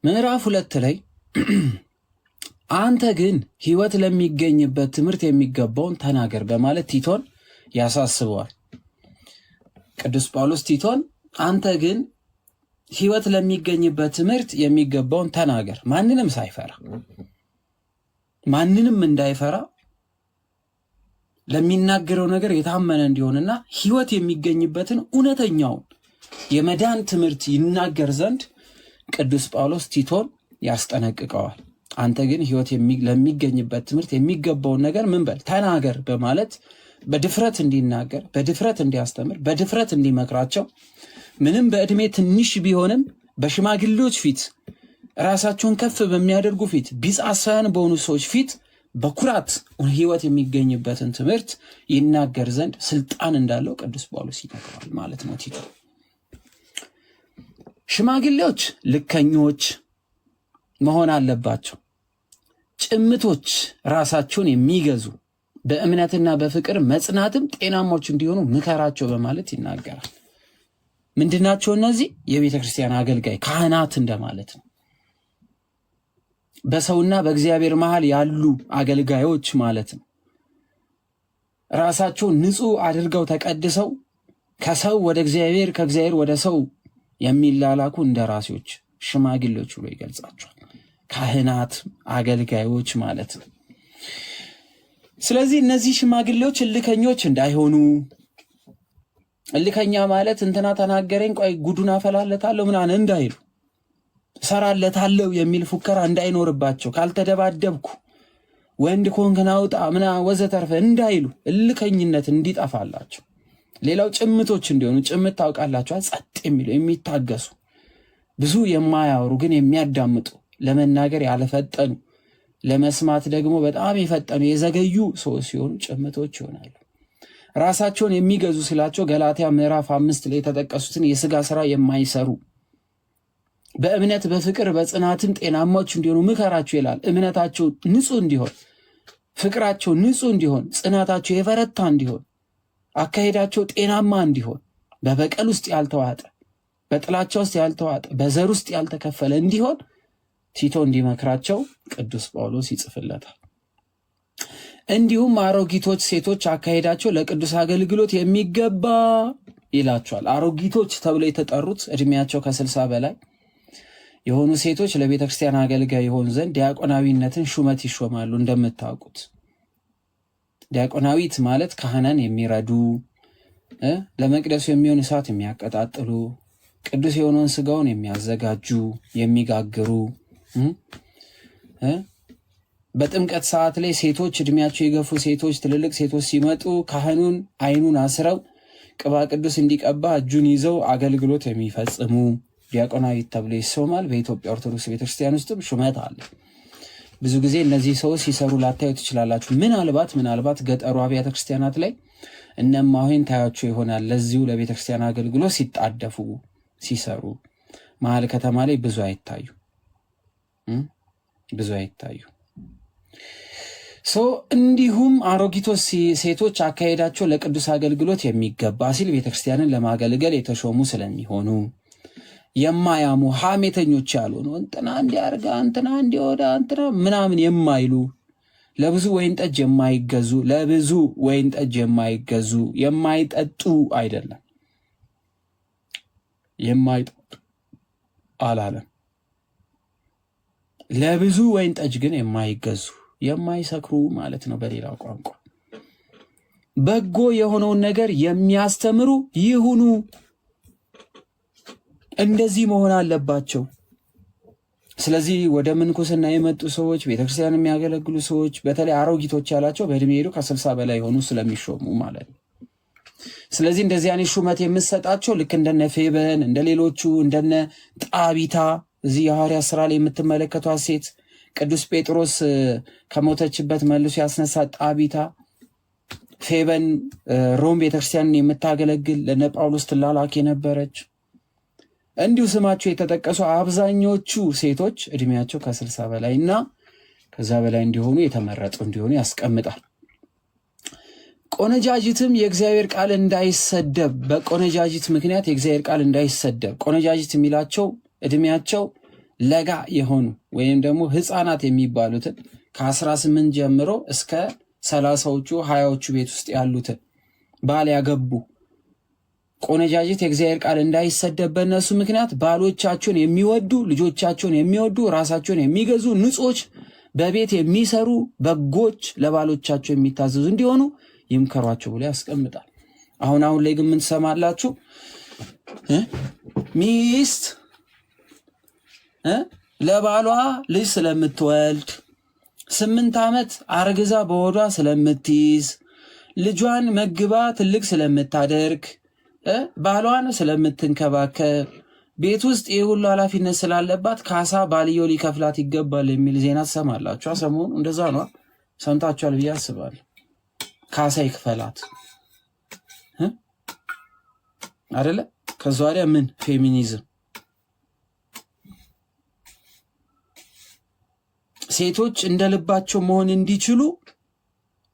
ምዕራፍ 2 ላይ አንተ ግን ሕይወት ለሚገኝበት ትምህርት የሚገባውን ተናገር በማለት ቲቶን ያሳስበዋል። ቅዱስ ጳውሎስ ቲቶን አንተ ግን ሕይወት ለሚገኝበት ትምህርት የሚገባውን ተናገር፣ ማንንም ሳይፈራ ማንንም እንዳይፈራ ለሚናገረው ነገር የታመነ እንዲሆንና ሕይወት የሚገኝበትን እውነተኛውን የመዳን ትምህርት ይናገር ዘንድ ቅዱስ ጳውሎስ ቲቶን ያስጠነቅቀዋል። አንተ ግን ሕይወት ለሚገኝበት ትምህርት የሚገባውን ነገር ምን በል ተናገር በማለት በድፍረት እንዲናገር፣ በድፍረት እንዲያስተምር፣ በድፍረት እንዲመክራቸው ምንም በዕድሜ ትንሽ ቢሆንም በሽማግሌዎች ፊት ራሳቸውን ከፍ በሚያደርጉ ፊት ቢጻሳያን በሆኑ ሰዎች ፊት በኩራት ሕይወት የሚገኝበትን ትምህርት ይናገር ዘንድ ስልጣን እንዳለው ቅዱስ ጳውሎስ ይነግረዋል ማለት ነው። ቲቶ ሽማግሌዎች ልከኞች መሆን አለባቸው፣ ጭምቶች፣ ራሳቸውን የሚገዙ በእምነትና በፍቅር መጽናትም ጤናሞች እንዲሆኑ ምከራቸው በማለት ይናገራል። ምንድናቸው እነዚህ? የቤተ ክርስቲያን አገልጋይ ካህናት እንደማለት ነው። በሰውና በእግዚአብሔር መሃል ያሉ አገልጋዮች ማለት ነው። ራሳቸውን ንጹሕ አድርገው ተቀድሰው ከሰው ወደ እግዚአብሔር ከእግዚአብሔር ወደ ሰው የሚላላኩ እንደራሴዎች ሽማግሌዎች ብሎ ይገልጻቸዋል። ካህናት አገልጋዮች ማለት ነው። ስለዚህ እነዚህ ሽማግሌዎች እልከኞች እንዳይሆኑ፣ እልከኛ ማለት እንትና ተናገረኝ ቆይ ጉዱን አፈላለታለሁ ምናምን እንዳይሉ፣ ሰራለታለሁ የሚል ፉከራ እንዳይኖርባቸው፣ ካልተደባደብኩ ወንድ ኮንክ ናውጣ ምና ወዘተርፈ እንዳይሉ እልከኝነት እንዲጠፋላቸው። ሌላው ጭምቶች እንዲሆኑ፣ ጭምት ታውቃላችሁ፣ ጸጥ የሚሉ የሚታገሱ፣ ብዙ የማያወሩ ግን የሚያዳምጡ፣ ለመናገር ያልፈጠኑ ለመስማት ደግሞ በጣም የፈጠኑ የዘገዩ ሰዎች ሲሆኑ ጭምቶች ይሆናሉ። ራሳቸውን የሚገዙ ሲላቸው ገላትያ ምዕራፍ 5 ላይ የተጠቀሱትን የሥጋ ሥራ የማይሰሩ በእምነት በፍቅር በጽናትም ጤናማዎች እንዲሆኑ ምከራቸው ይላል። እምነታቸው ንጹሕ እንዲሆን፣ ፍቅራቸው ንጹሕ እንዲሆን፣ ጽናታቸው የበረታ እንዲሆን፣ አካሄዳቸው ጤናማ እንዲሆን፣ በበቀል ውስጥ ያልተዋጠ፣ በጥላቻ ውስጥ ያልተዋጠ፣ በዘር ውስጥ ያልተከፈለ እንዲሆን ቲቶ እንዲመክራቸው ቅዱስ ጳውሎስ ይጽፍለታል። እንዲሁም አሮጊቶች ሴቶች አካሄዳቸው ለቅዱስ አገልግሎት የሚገባ ይላቸዋል። አሮጊቶች ተብለው የተጠሩት ዕድሜያቸው ከ60 በላይ የሆኑ ሴቶች ለቤተ ክርስቲያን አገልጋይ የሆኑ ዘንድ ዲያቆናዊነትን ሹመት ይሾማሉ። እንደምታውቁት ዲያቆናዊት ማለት ካህናን የሚረዱ፣ ለመቅደሱ የሚሆን እሳት የሚያቀጣጥሉ፣ ቅዱስ የሆነውን ስጋውን የሚያዘጋጁ፣ የሚጋግሩ፣ በጥምቀት ሰዓት ላይ ሴቶች ዕድሜያቸው የገፉ ሴቶች ትልልቅ ሴቶች ሲመጡ ካህኑን ዓይኑን አስረው ቅባ ቅዱስ እንዲቀባ እጁን ይዘው አገልግሎት የሚፈጽሙ ዲያቆናዊት ተብሎ ይሾማል። በኢትዮጵያ ኦርቶዶክስ ቤተክርስቲያን ውስጥም ሹመት አለ። ብዙ ጊዜ እነዚህ ሰዎች ሲሰሩ ላታዩ ትችላላችሁ። ምናልባት ገጠሩ አብያተ ክርስቲያናት ላይ እነማሆይን ታያቸው ይሆናል። ለዚሁ ለቤተክርስቲያን አገልግሎት ሲጣደፉ ሲሰሩ፣ መሀል ከተማ ላይ ብዙ አይታዩ። እንዲሁም አሮጊቶች ሴቶች አካሄዳቸው ለቅዱስ አገልግሎት የሚገባ ሲል ቤተክርስቲያንን ለማገልገል የተሾሙ ስለሚሆኑ፣ የማያሙ ሐሜተኞች ያልሆኑ፣ እንትና እንዲያርጋ እንትና እንዲወዳ እንትና ምናምን የማይሉ፣ ለብዙ ወይን ጠጅ የማይገዙ የማይጠጡ አይደለም፣ የማይጠጡ አላለም። ለብዙ ወይን ጠጅ ግን የማይገዙ የማይሰክሩ ማለት ነው። በሌላው ቋንቋ በጎ የሆነውን ነገር የሚያስተምሩ ይሁኑ። እንደዚህ መሆን አለባቸው። ስለዚህ ወደ ምንኩስና የመጡ ሰዎች፣ ቤተክርስቲያን የሚያገለግሉ ሰዎች፣ በተለይ አሮጊቶች ያላቸው በዕድሜ ሄዱ ከ60 በላይ የሆኑ ስለሚሾሙ ማለት ነው። ስለዚህ እንደዚህ አይነት ሹመት የምትሰጣቸው ልክ እንደነ ፌበን እንደሌሎቹ እንደነ ጣቢታ እዚህ የሐዋርያት ሥራ ላይ የምትመለከቷት ሴት ቅዱስ ጴጥሮስ ከሞተችበት መልሶ ያስነሳት ጣቢታ፣ ፌበን ሮም ቤተክርስቲያንን የምታገለግል ለነ ጳውሎስ ትላላክ የነበረች፣ እንዲሁ ስማቸው የተጠቀሱ አብዛኞቹ ሴቶች ዕድሜያቸው ከ60 በላይ እና ከዛ በላይ እንዲሆኑ የተመረጡ እንዲሆኑ ያስቀምጣል። ቆነጃጅትም የእግዚአብሔር ቃል እንዳይሰደብ፣ በቆነጃጅት ምክንያት የእግዚአብሔር ቃል እንዳይሰደብ፣ ቆነጃጅት የሚላቸው ዕድሜያቸው ለጋ የሆኑ ወይም ደግሞ ህፃናት የሚባሉትን ከ18 ጀምሮ እስከ 30ዎቹ 20ዎቹ ቤት ውስጥ ያሉትን ባል ያገቡ ቆነጃጅት የእግዚአብሔር ቃል እንዳይሰደብ በእነሱ ምክንያት ባሎቻቸውን የሚወዱ ልጆቻቸውን የሚወዱ ራሳቸውን የሚገዙ ንጹዎች በቤት የሚሰሩ በጎች ለባሎቻቸው የሚታዘዙ እንዲሆኑ ይምከሯቸው ብሎ ያስቀምጣል። አሁን ላይ ግን ምን ትሰማላችሁ? ሚስት ለባሏ ልጅ ስለምትወልድ 8 ዓመት አርግዛ በሆዷ ስለምትይዝ ልጇን መግባ ትልቅ ስለምታደርግ ባሏን ስለምትንከባከብ ቤት ውስጥ የሁሉ ኃላፊነት ስላለባት ካሳ ባልየው ሊከፍላት ይገባል የሚል ዜና ትሰማላችሁ። ሰሞኑ እንደዛ ነው፣ ሰምታችኋል ብዬ አስባለሁ። ካሳ ይክፈላት አይደለ? ከዛ ወዲያ ምን ፌሚኒዝም ሴቶች እንደልባቸው መሆን እንዲችሉ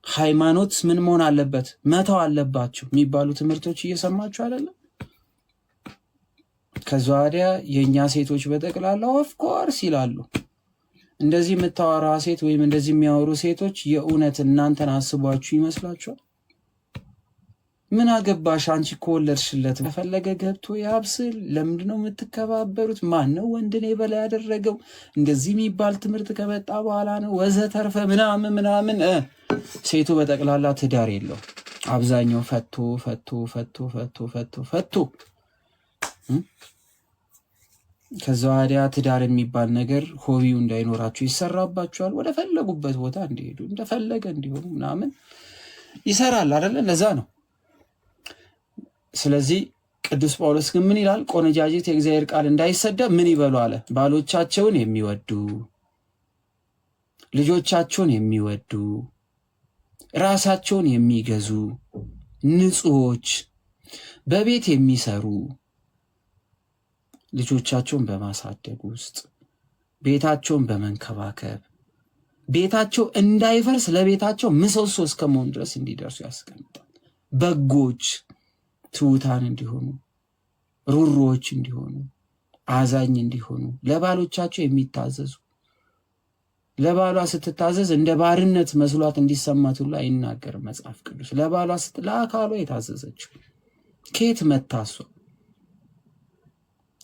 ሃይማኖት ምን መሆን አለበት? መተው አለባቸው የሚባሉ ትምህርቶች እየሰማችሁ አይደለም? ከዛ ወዲያ የኛ ሴቶች በጠቅላላ ኦፍ ኮርስ ይላሉ። እንደዚህ የምታወራ ሴት ወይም እንደዚህ የሚያወሩ ሴቶች የእውነት እናንተን አስቧችሁ ይመስላችኋል? ምን አገባሽ አንቺ ከወለድሽለት ፈለገ ገብቶ ያብስል። ለምንድነው የምትከባበሩት? ማን ነው ወንድኔ በላይ ያደረገው? እንደዚህ የሚባል ትምህርት ከመጣ በኋላ ነው ወዘተርፈ ምናምን። ሴቱ በጠቅላላ ትዳር የለው። አብዛኛው ፈቶ ከዛ ወዲያ ትዳር የሚባል ነገር ሆቢው እንዳይኖራቸው ይሰራባቸዋል። ወደ ፈለጉበት ቦታ እንዲሄዱ እንደፈለገ እንዲሆኑ ምናምን ይሰራል አይደለ? ለዛ ነው። ስለዚህ ቅዱስ ጳውሎስ ግን ምን ይላል? ቆነጃጅት የእግዚአብሔር ቃል እንዳይሰደብ ምን ይበሉ አለ? ባሎቻቸውን የሚወዱ ልጆቻቸውን የሚወዱ ራሳቸውን የሚገዙ ንጹዎች በቤት የሚሰሩ ልጆቻቸውን በማሳደግ ውስጥ ቤታቸውን በመንከባከብ ቤታቸው እንዳይፈርስ ለቤታቸው ምሰሶ እስከመሆን ድረስ እንዲደርሱ ያስቀምጣል። በጎች ትሑታን እንዲሆኑ፣ ሩሮዎች እንዲሆኑ፣ አዛኝ እንዲሆኑ፣ ለባሎቻቸው የሚታዘዙ። ለባሏ ስትታዘዝ እንደ ባርነት መስሏት እንዲሰማት ሁሉ አይናገርም መጽሐፍ ቅዱስ። ለባሏ ለአካሏ የታዘዘችው ከየት መታ?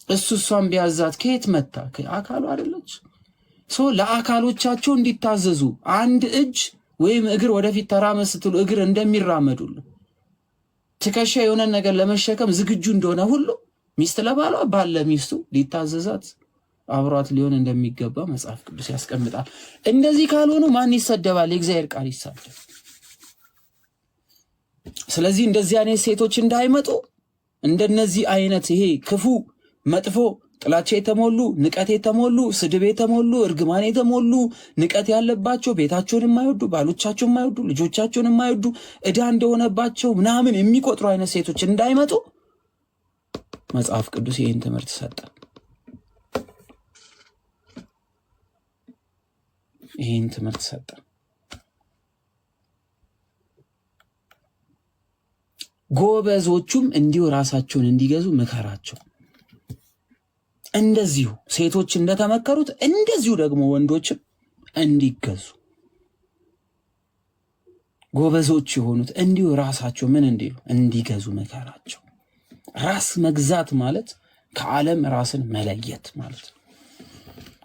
እሷን ቢያዛት ከየት መታ? አካሉ አይደለች? ለአካሎቻቸው እንዲታዘዙ አንድ እጅ ወይም እግር ወደፊት ተራመድ ስትሉ እግር እንደሚራመዱሉ ትከሻ የሆነ ነገር ለመሸከም ዝግጁ እንደሆነ ሁሉ ሚስት ለባሏ ባል ለሚስቱ ሊታዘዛት አብሯት ሊሆን እንደሚገባ መጽሐፍ ቅዱስ ያስቀምጣል። እንደዚህ ካልሆኑ ማን ይሰደባል? የእግዚአብሔር ቃል ይሳደብ። ስለዚህ እንደዚህ አይነት ሴቶች እንዳይመጡ እንደነዚህ አይነት ይሄ ክፉ መጥፎ ጥላቻ የተሞሉ ንቀት የተሞሉ ስድብ የተሞሉ እርግማን የተሞሉ ንቀት ያለባቸው ቤታቸውን የማይወዱ ባሎቻቸውን የማይወዱ ልጆቻቸውን የማይወዱ ዕዳ እንደሆነባቸው ምናምን የሚቆጥሩ አይነት ሴቶች እንዳይመጡ መጽሐፍ ቅዱስ ይህን ትምህርት ሰጠ። ጎበዞቹም እንዲሁ ራሳቸውን እንዲገዙ ምከራቸው። እንደዚሁ ሴቶች እንደተመከሩት እንደዚሁ ደግሞ ወንዶችም እንዲገዙ ጎበዞች የሆኑት እንዲሁ ራሳቸው ምን እንዲሉ እንዲገዙ ምከራቸው። ራስ መግዛት ማለት ከዓለም ራስን መለየት ማለት ነው።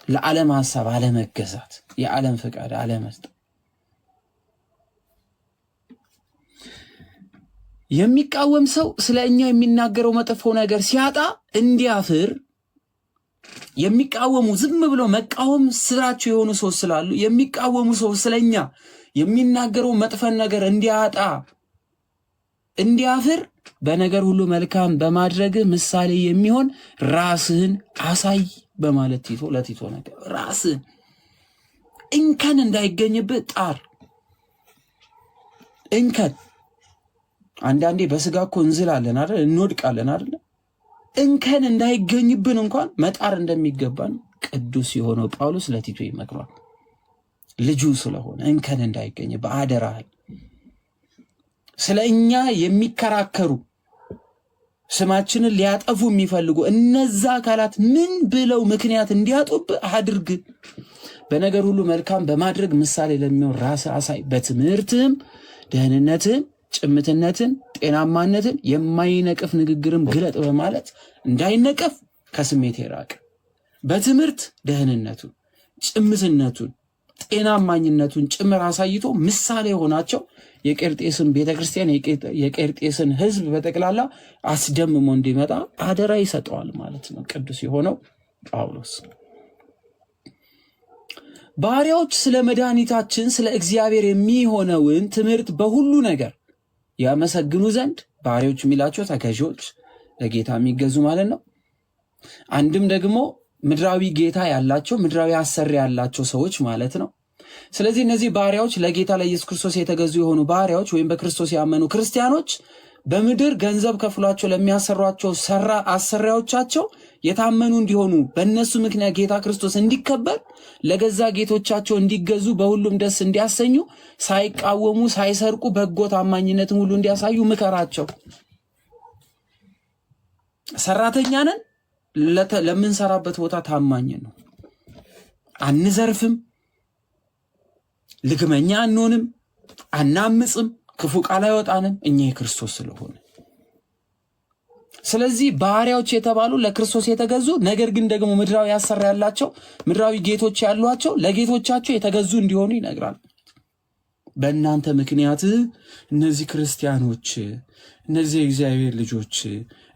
ለዓለም ሐሳብ አለመገዛት፣ የዓለም ፍቃድ አለመስጠት። የሚቃወም ሰው ስለኛ የሚናገረው መጥፎ ነገር ሲያጣ እንዲያፍር የሚቃወሙ ዝም ብሎ መቃወም ስራቸው የሆኑ ሰዎች ስላሉ የሚቃወሙ ሰው ስለኛ የሚናገረው መጥፈን ነገር እንዲያጣ እንዲያፍር በነገር ሁሉ መልካም በማድረግ ምሳሌ የሚሆን ራስህን አሳይ በማለት ለቲቶ ነገር ራስህን እንከን እንዳይገኝብህ ጣር። እንከን አንዳንዴ በስጋ እኮ እንዝላለን አይደል? እንወድቃለን አይደል? እንከን እንዳይገኝብን እንኳን መጣር እንደሚገባን ቅዱስ የሆነው ጳውሎስ ለቲቶ ይመክራል። ልጁ ስለሆነ እንከን እንዳይገኝ በአደራህ። ስለ እኛ የሚከራከሩ ስማችንን ሊያጠፉ የሚፈልጉ እነዛ አካላት ምን ብለው ምክንያት እንዲያጡብ አድርግ። በነገር ሁሉ መልካም በማድረግ ምሳሌ ለሚሆን ራስ አሳይ። በትምህርትም ደህንነትን፣ ጭምትነትን፣ ጤናማነትን፣ የማይነቅፍ ንግግርም ግለጥ በማለት እንዳይነቀፍ ከስሜት የራቅ በትምህርት ደህንነቱን፣ ጭምትነቱን፣ ጤናማኝነቱን ጭምር አሳይቶ ምሳሌ ሆናቸው የቄርጤስን ቤተክርስቲያን የቄርጤስን ሕዝብ በጠቅላላ አስደምሞ እንዲመጣ አደራ ይሰጠዋል ማለት ነው ቅዱስ የሆነው ጳውሎስ። ባሪያዎች ስለ መድኃኒታችን ስለ እግዚአብሔር የሚሆነውን ትምህርት በሁሉ ነገር ያመሰግኑ ዘንድ ባሪያዎች የሚላቸው ተገዢዎች፣ ለጌታ የሚገዙ ማለት ነው። አንድም ደግሞ ምድራዊ ጌታ ያላቸው ምድራዊ አሰሪ ያላቸው ሰዎች ማለት ነው። ስለዚህ እነዚህ ባሪያዎች ለጌታ ለኢየሱስ ክርስቶስ የተገዙ የሆኑ ባሪያዎች ወይም በክርስቶስ ያመኑ ክርስቲያኖች በምድር ገንዘብ ከፍሏቸው ለሚያሰሯቸው አሰሪያዎቻቸው የታመኑ እንዲሆኑ በእነሱ ምክንያት ጌታ ክርስቶስ እንዲከበር ለገዛ ጌቶቻቸው እንዲገዙ በሁሉም ደስ እንዲያሰኙ ሳይቃወሙ ሳይሰርቁ በጎ ታማኝነትን ሁሉ እንዲያሳዩ ምከራቸው። ሰራተኛ ነን፣ ለምንሰራበት ቦታ ታማኝ ነው። አንዘርፍም፣ ልግመኛ አንሆንም፣ አናምፅም፣ ክፉ ቃል አይወጣንም እኛ የክርስቶስ ስለሆነ። ስለዚህ ባሪያዎች የተባሉ ለክርስቶስ የተገዙ ነገር ግን ደግሞ ምድራዊ አሰሪ ያላቸው ምድራዊ ጌቶች ያሏቸው ለጌቶቻቸው የተገዙ እንዲሆኑ ይነግራል። በእናንተ ምክንያት እነዚህ ክርስቲያኖች፣ እነዚህ የእግዚአብሔር ልጆች፣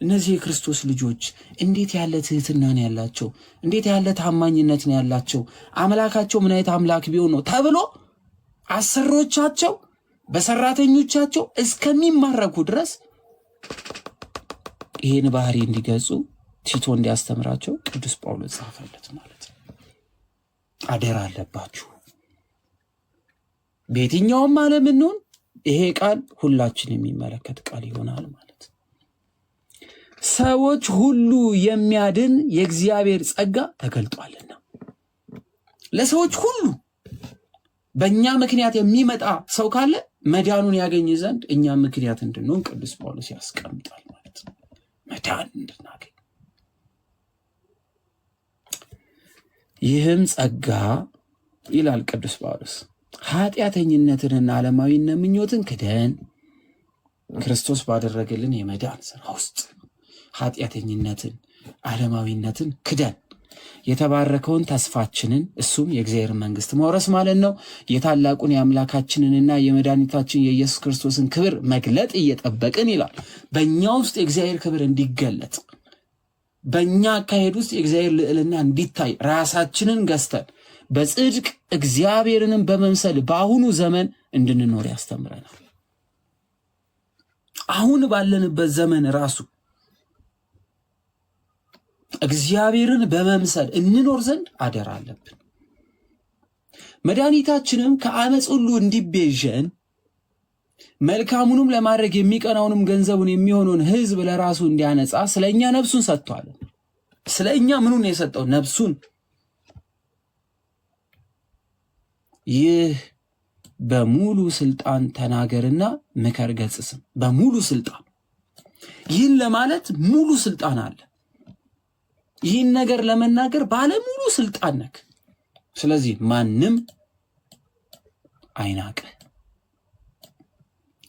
እነዚህ የክርስቶስ ልጆች እንዴት ያለ ትህትናን ያላቸው፣ እንዴት ያለ ታማኝነትን ያላቸው፣ አምላካቸው ምን አይነት አምላክ ቢሆን ነው ተብሎ አሰሪዎቻቸው በሰራተኞቻቸው እስከሚማረኩ ድረስ ይህን ባህሪ እንዲገጹ ቲቶ እንዲያስተምራቸው ቅዱስ ጳውሎስ ጻፈለት ማለት ነው። አደራ አለባችሁ። በየትኛውም ዓለም እንሁን ይሄ ቃል ሁላችን የሚመለከት ቃል ይሆናል ማለት ነው። ሰዎች ሁሉ የሚያድን የእግዚአብሔር ጸጋ ተገልጧልና ለሰዎች ሁሉ በእኛ ምክንያት የሚመጣ ሰው ካለ መዳኑን ያገኝ ዘንድ እኛ ምክንያት እንድንሆን ቅዱስ ጳውሎስ ያስቀምጣል ማለት ነው። መዳን እንድናገኝ ይህም ጸጋ ይላል ቅዱስ ጳውሎስ ኃጢአተኝነትንና ዓለማዊነት ምኞትን ክደን ክርስቶስ ባደረገልን የመዳን ሥራ ውስጥ ኃጢአተኝነትን ዓለማዊነትን ክደን የተባረከውን ተስፋችንን እሱም የእግዚአብሔር መንግስት መውረስ ማለት ነው የታላቁን የአምላካችንንና የመድኃኒታችን የኢየሱስ ክርስቶስን ክብር መግለጥ እየጠበቅን ይላል። በእኛ ውስጥ የእግዚአብሔር ክብር እንዲገለጥ፣ በእኛ አካሄድ ውስጥ የእግዚአብሔር ልዕልና እንዲታይ ራሳችንን ገዝተን በጽድቅ እግዚአብሔርንም በመምሰል በአሁኑ ዘመን እንድንኖር ያስተምረናል። አሁን ባለንበት ዘመን ራሱ እግዚአብሔርን በመምሰል እንኖር ዘንድ አደራ አለብን። መድኃኒታችንም ከአመፅ ሁሉ እንዲቤዠን መልካሙንም ለማድረግ የሚቀናውንም ገንዘቡን የሚሆነውን ሕዝብ ለራሱ እንዲያነጻ ስለኛ ነፍሱን ሰጥቷል። ስለኛ ምኑን የሰጠው? ነፍሱን። ይህ በሙሉ ስልጣን ተናገርና ምከር ገስጽም። በሙሉ ስልጣን። ይህን ለማለት ሙሉ ስልጣን አለ። ይህን ነገር ለመናገር ባለሙሉ ስልጣን ነክ። ስለዚህ ማንም አይናቅ።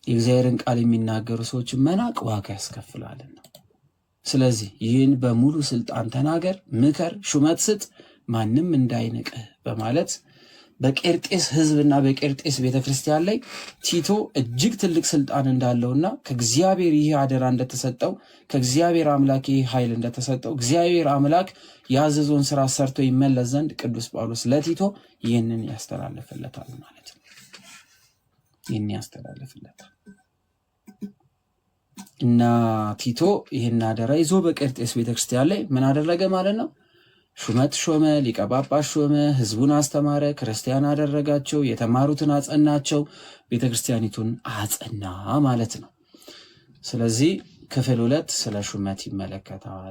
የእግዚአብሔርን ቃል የሚናገሩ ሰዎች መናቅ ዋጋ ያስከፍላልና፣ ስለዚህ ይህን በሙሉ ስልጣን ተናገር፣ ምከር፣ ሹመት ስጥ፣ ማንም እንዳይንቅ በማለት በቄርጤስ ሕዝብና በቄርጤስ ቤተክርስቲያን ላይ ቲቶ እጅግ ትልቅ ስልጣን እንዳለውና ከእግዚአብሔር ይህ አደራ እንደተሰጠው ከእግዚአብሔር አምላክ ይህ ኃይል እንደተሰጠው እግዚአብሔር አምላክ ያዘዞን ስራ ሰርቶ ይመለስ ዘንድ ቅዱስ ጳውሎስ ለቲቶ ይህንን ያስተላልፍለታል ማለት ነው። ይህን ያስተላልፍለታል እና ቲቶ ይህን አደራ ይዞ በቄርጤስ ቤተክርስቲያን ላይ ምን አደረገ ማለት ነው? ሹመት ሾመ፣ ሊቀ ጳጳስ ሾመ፣ ህዝቡን አስተማረ፣ ክርስቲያን አደረጋቸው፣ የተማሩትን አጸናቸው፣ ቤተክርስቲያኒቱን አጸና ማለት ነው። ስለዚህ ክፍል 2 ስለ ሹመት ይመለከታል።